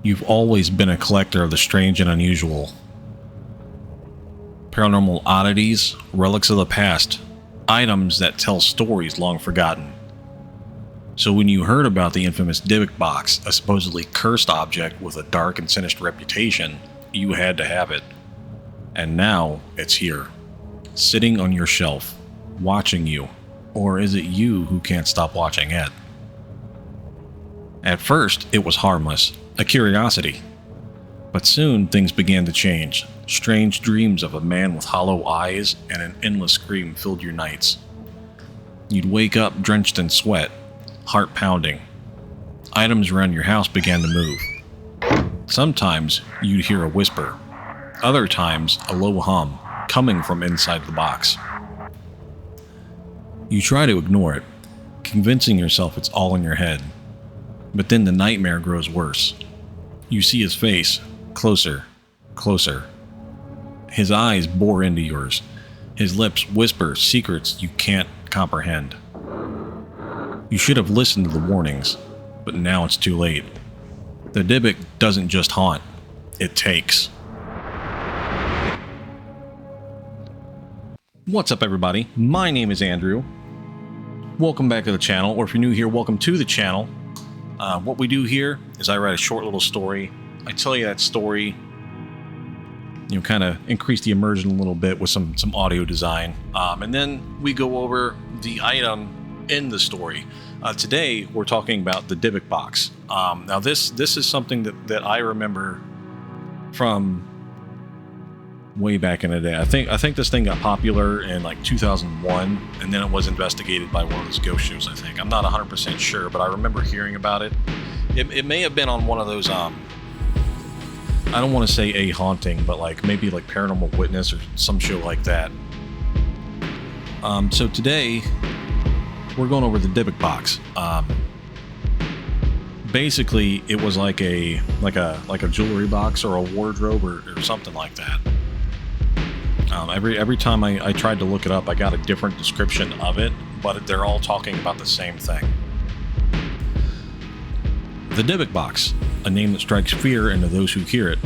You've always been a collector of the strange and unusual. Paranormal oddities, relics of the past, items that tell stories long forgotten. So when you heard about the infamous Dybbuk Box, a supposedly cursed object with a dark and sinister reputation, you had to have it. And now it's here, sitting on your shelf, watching you. Or is it you who can't stop watching it? At first, it was harmless, a curiosity. But soon things began to change. Strange dreams of a man with hollow eyes and an endless scream filled your nights. You'd wake up drenched in sweat, heart pounding. Items around your house began to move. Sometimes you'd hear a whisper. Other times, a low hum coming from inside the box. You try to ignore it, convincing yourself it's all in your head. But then the nightmare grows worse. You see his face, closer, closer. His eyes bore into yours. His lips whisper secrets you can't comprehend. You should have listened to the warnings, but now it's too late. The Dybbuk doesn't just haunt, it takes. What's up, everybody? My name is Andrew. Welcome back to the channel, or if you're new here, welcome to the channel. What we do here is I write a short little story. I tell you that story, kind of increase the immersion a little bit with some audio design. And then we go over the item in the story. Today, we're talking about the Dybuk Box. Now, this is something that I remember from way back in the day. I think this thing got popular in like 2001, and then it was investigated by one of those ghost shows, I think. I'm not 100% sure, but I remember hearing about it. It may have been on one of those, I don't want to say a haunting, but like maybe like Paranormal Witness or some show like that. So today, we're going over the Dybuk Box. Basically, it was like a jewelry box or a wardrobe or something like that. Every time I tried to look it up, I got a different description of it, but they're all talking about the same thing. The Dybuk Box, a name that strikes fear into those who hear it.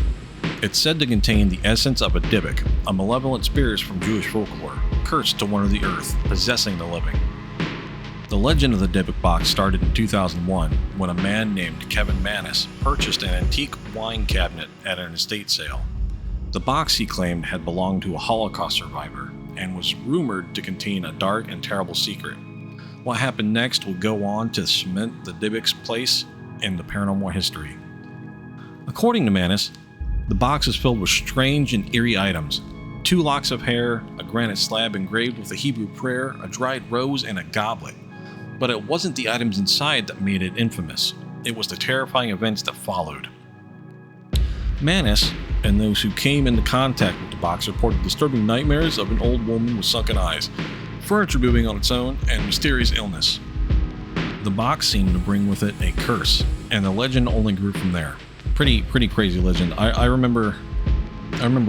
It's said to contain the essence of a Dybbuk, a malevolent spirit from Jewish folklore, cursed to wander the earth, possessing the living. The legend of the Dybuk Box started in 2001 when a man named Kevin Mannis purchased an antique wine cabinet at an estate sale. The box, he claimed, had belonged to a Holocaust survivor and was rumored to contain a dark and terrible secret. What happened next would go on to cement the Dybbuk's place in the paranormal history. According to Mannis, the box is filled with strange and eerie items. 2 locks of hair, a granite slab engraved with a Hebrew prayer, a dried rose, and a goblet. But it wasn't the items inside that made it infamous. It was the terrifying events that followed. Mannis and those who came into contact with the box reported disturbing nightmares of an old woman with sunken eyes, furniture moving on its own, and mysterious illness. The box seemed to bring with it a curse, and the legend only grew from there. Pretty crazy legend. I remember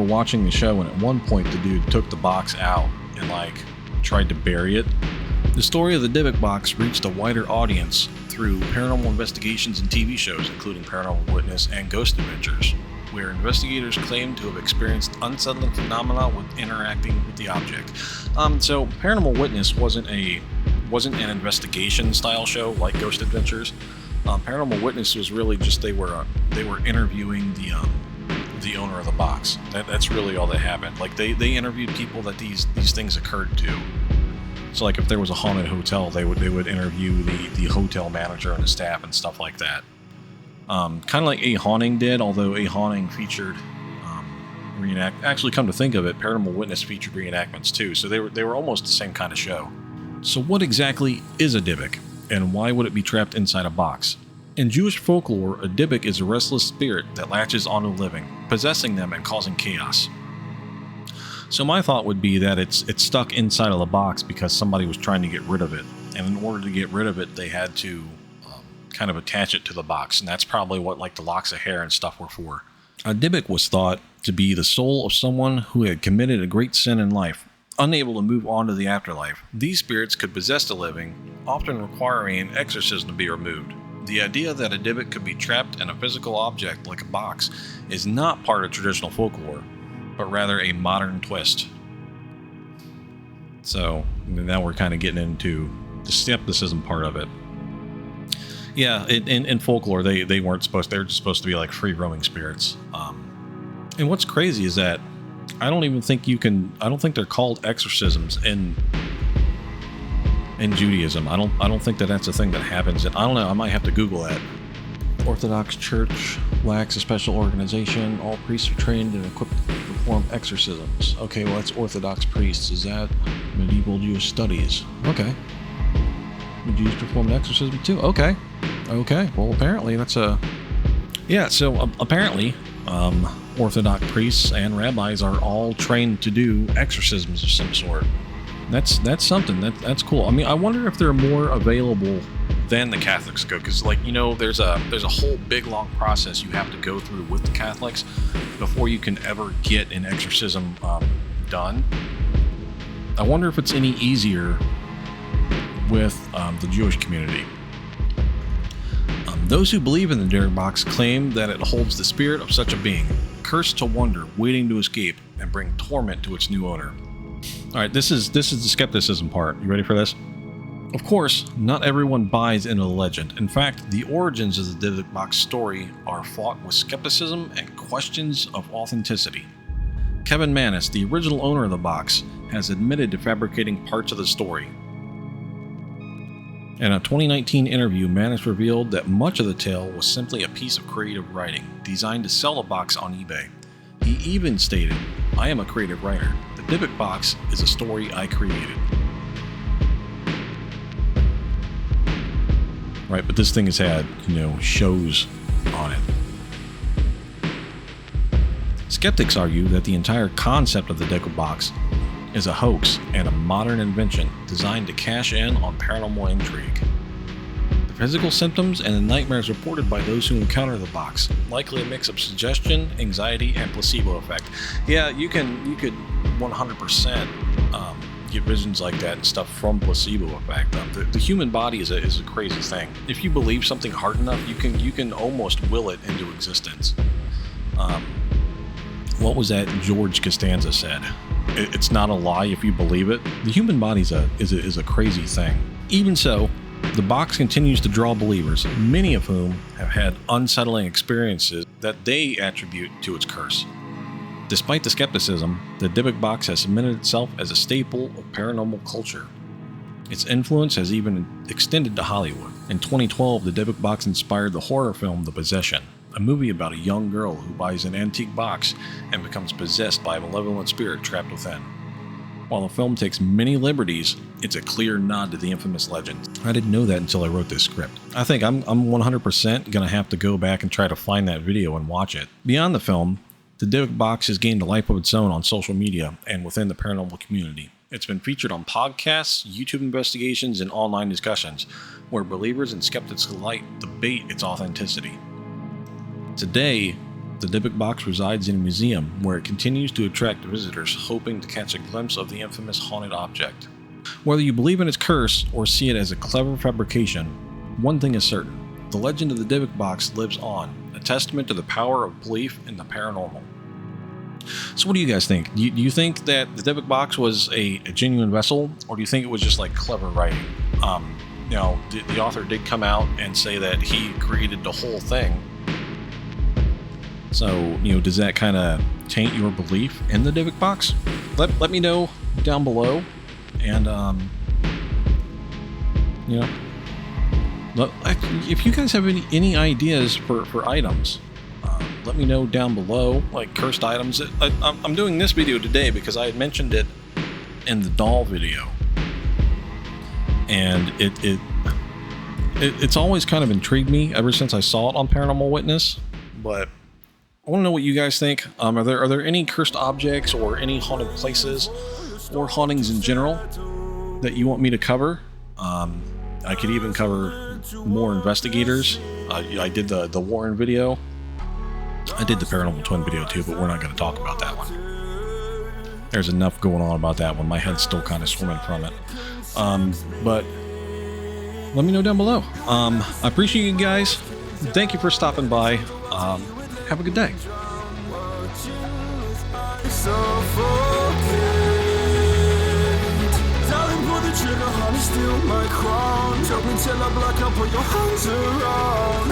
watching the show, and at one point the dude took the box out and tried to bury it. The story of the Dybuk Box reached a wider audience through paranormal investigations and TV shows, including Paranormal Witness and Ghost Adventures, where investigators claimed to have experienced unsettling phenomena with interacting with the object. So Paranormal Witness wasn't an investigation style show like Ghost Adventures. Paranormal Witness was really just they were interviewing the owner of the box. That's really all that happened. Like they interviewed people that these things occurred to. So like if there was a haunted hotel, they would interview the hotel manager and the staff and stuff like that. Kind of like A Haunting did, although A Haunting featured actually, come to think of it, Paranormal Witness featured reenactments too, so they were almost the same kind of show. So what exactly is a Dybbuk, and why would it be trapped inside a box? In Jewish folklore, a Dybbuk is a restless spirit that latches onto living, possessing them and causing chaos. So my thought would be that it's stuck inside of the box because somebody was trying to get rid of it, and in order to get rid of it, they had to kind of attach it to the box, and that's probably what the locks of hair and stuff were for. A Dybbuk was thought to be the soul of someone who had committed a great sin in life, unable to move on to the afterlife. These spirits could possess the living, often requiring an exorcism to be removed. The idea that a Dybbuk could be trapped in a physical object like a box is not part of traditional folklore, but rather a modern twist. So now we're kind of getting into the skepticism part of it. Yeah, in folklore, they weren't supposed. They were just supposed to be like free roaming spirits. And what's crazy is that I don't even think you can. I don't think they're called exorcisms in Judaism. I don't think that's a thing that happens. And I don't know. I might have to Google that. Orthodox Church lacks a special organization. All priests are trained and equipped to perform exorcisms. Okay, well that's Orthodox priests. Is that medieval Jewish studies? Okay. The Jews performed exorcism too. Okay. Well, apparently that's a... Yeah, so apparently Orthodox priests and rabbis are all trained to do exorcisms of some sort. That's something. That's cool. I mean, I wonder if they're more available than the Catholics go, because there's a whole big long process you have to go through with the Catholics before you can ever get an exorcism done. I wonder if it's any easier with the Jewish community. Those who believe in the Dybbuk Box claim that it holds the spirit of such a being, cursed to wander, waiting to escape, and bring torment to its new owner. All right, this is the skepticism part. You ready for this? Of course, not everyone buys into the legend. In fact, the origins of the Dybbuk Box story are fraught with skepticism and questions of authenticity. Kevin Mannis, the original owner of the box, has admitted to fabricating parts of the story. In a 2019 interview, Mannis revealed that much of the tale was simply a piece of creative writing designed to sell the box on eBay. He even stated, "I am a creative writer. The Dybbuk Box is a story I created." Right, but this thing has had, shows on it. Skeptics argue that the entire concept of the Dybbuk Box is a hoax and a modern invention designed to cash in on paranormal intrigue. The physical symptoms and the nightmares reported by those who encounter the box likely a mix of suggestion, anxiety, and placebo effect. Yeah, you could 100% get visions like that and stuff from placebo effect. The human body is a crazy thing. If you believe something hard enough, you can almost will it into existence. What was that George Costanza said? It's not a lie if you believe it. The human body is a crazy thing. Even so, the box continues to draw believers, many of whom have had unsettling experiences that they attribute to its curse. Despite the skepticism, the Dybbuk Box has cemented itself as a staple of paranormal culture. Its influence has even extended to Hollywood. In 2012, the Dybbuk Box inspired the horror film The Possession, a movie about a young girl who buys an antique box and becomes possessed by a malevolent spirit trapped within. While the film takes many liberties, it's a clear nod to the infamous legend. I didn't know that until I wrote this script. I think I'm 100% going to have to go back and try to find that video and watch it. Beyond the film, the Dybbuk Box has gained a life of its own on social media and within the paranormal community. It's been featured on podcasts, YouTube investigations, and online discussions, where believers and skeptics alike debate its authenticity. Today, the Dybbuk Box resides in a museum where it continues to attract visitors hoping to catch a glimpse of the infamous haunted object. Whether you believe in its curse or see it as a clever fabrication, one thing is certain: the legend of the Dybbuk Box lives on, a testament to the power of belief in the paranormal. So what do you guys think? Do you think that the Dybbuk Box was a genuine vessel, or do you think it was just like clever writing? The author did come out and say that he created the whole thing. So, does that kind of taint your belief in the Dybbuk Box? Let me know down below. And, if you guys have any ideas for items, let me know down below, like cursed items. I'm doing this video today because I had mentioned it in the doll video. And it's always kind of intrigued me ever since I saw it on Paranormal Witness, but I want to know what you guys think. Are there any cursed objects or any haunted places or hauntings in general that you want me to cover? I could even cover more investigators. I did the Warren video. I did the Paranormal Twin video too, but we're not going to talk about that one. There's enough going on about that one. My head's still kind of swimming from it. But let me know down below. I appreciate you guys. Thank you for stopping by. Have a good day. Trigger, honey, steal my crown. Jump until I block up, put your hands around.